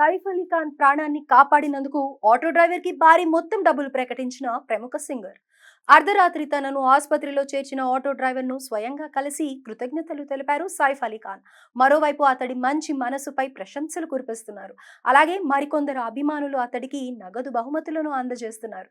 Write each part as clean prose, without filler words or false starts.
సైఫ్ అలీ ఖాన్ ప్రాణాన్ని కాపాడినందుకు auto driver కి భారీ మొత్తం డబ్బులు ప్రకటించిన ప్రముఖ సింగర్. అర్ధరాత్రి తనను ఆసుపత్రిలో చేర్చిన ఆటో డ్రైవర్ ను స్వయంగా కలిసి కృతజ్ఞతలు తెలిపారు సైఫ్ అలీ ఖాన్. మరోవైపు అతడి మంచి మనసుపై ప్రశంసలు కురిపిస్తున్నారు. అలాగే మరికొందరు అభిమానులు అతడికి నగదు బహుమతులను అందజేస్తున్నారు.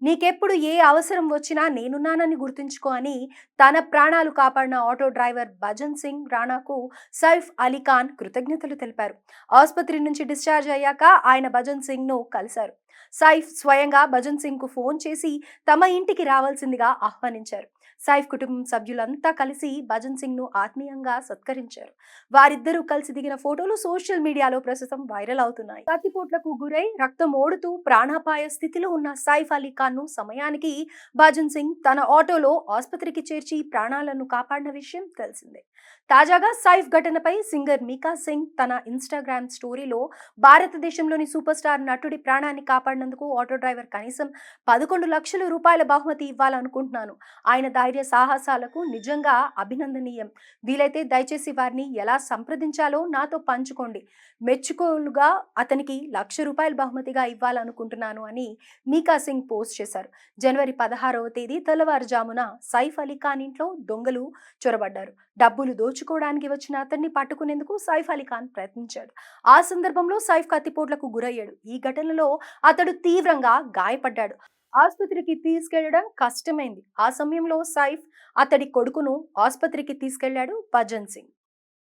నీకెప్పుడు ఏ అవసరం వచ్చినా నేనున్నానని గుర్తుంచుకో అని తన ప్రాణాలు కాపాడిన ఆటో డ్రైవర్ భజన్ సింగ్ రాణాకు సైఫ్ అలీ ఖాన్ కృతజ్ఞతలు తెలిపారు. ఆసుపత్రి నుంచి డిశ్చార్జ్ అయ్యాక ఆయన భజన్ సింగ్ ను కలిశారు. సైఫ్ స్వయంగా భజన్ సింగ్ కు ఫోన్ చేసి తమ ఇంటికి రావాల్సిందిగా ఆహ్వానించారు. సైఫ్ కుటుంబం సభ్యులంతా కలిసి భజన్ సింగ్ ను ఆత్మీయంగా సత్కరించారు. వారిద్దరూ కలిసి దిగిన ఫోటోలు సోషల్ మీడియాలో ప్రస్తుతం వైరల్ అవుతున్నాయి. కత్తిపోట్లకు గురై రక్తం ఓడుతూ ప్రాణాపాయ స్థితిలో ఉన్న సైఫ్ అలీ ఖాన్ ను సమయానికి భజన్ సింగ్ తన ఆటోలో ఆసుపత్రికి చేర్చి ప్రాణాలను కాపాడిన విషయం తెలిసిందే. తాజాగా సైఫ్ ఘటనపై సింగర్ మీకా సింగ్ తన ఇన్స్టాగ్రామ్ స్టోరీలో భారతదేశంలోని సూపర్ స్టార్ నటుడి ప్రాణాన్ని కాపాడినందుకు ఆటో డ్రైవర్ కనీసం 11 లక్షల రూపాయల బహుమతి ఇవ్వాలనుకుంటున్నాను. ఆయన ధైర్య సాహసాలకు నిజంగా అభినందనీయం. వీలైతే దయచేసి వారిని ఎలా సంప్రదించాలో నాతో పంచుకోండి. మెచ్చుకోలుగా అతనికి ₹1,00,000 బహుమతిగా ఇవ్వాలనుకుంటున్నాను అని మీకా సింగ్ పోస్ట్ చేశారు. జనవరి 16వ తేదీ తెల్లవారుజామున సైఫ్ అలీ ఖాన్ ఇంట్లో దొంగలు చొరబడ్డారు. డబ్బులు దోచుకోవడానికి వచ్చిన అతన్ని పట్టుకునేందుకు సైఫ్ అలీ ఖాన్ ప్రయత్నించాడు. ఆ సందర్భంలో సైఫ్ కత్తిపోట్లకు గురయ్యాడు. ఈ ఘటనలో అతడు తీవ్రంగా గాయపడ్డాడు. ఆసుపత్రికి తీసుకెళ్లడం కష్టమైంది. ఆ సమయంలో సైఫ్ అతడి కొడుకును ఆసుపత్రికి తీసుకెళ్లాడు భజన్ సింగ్.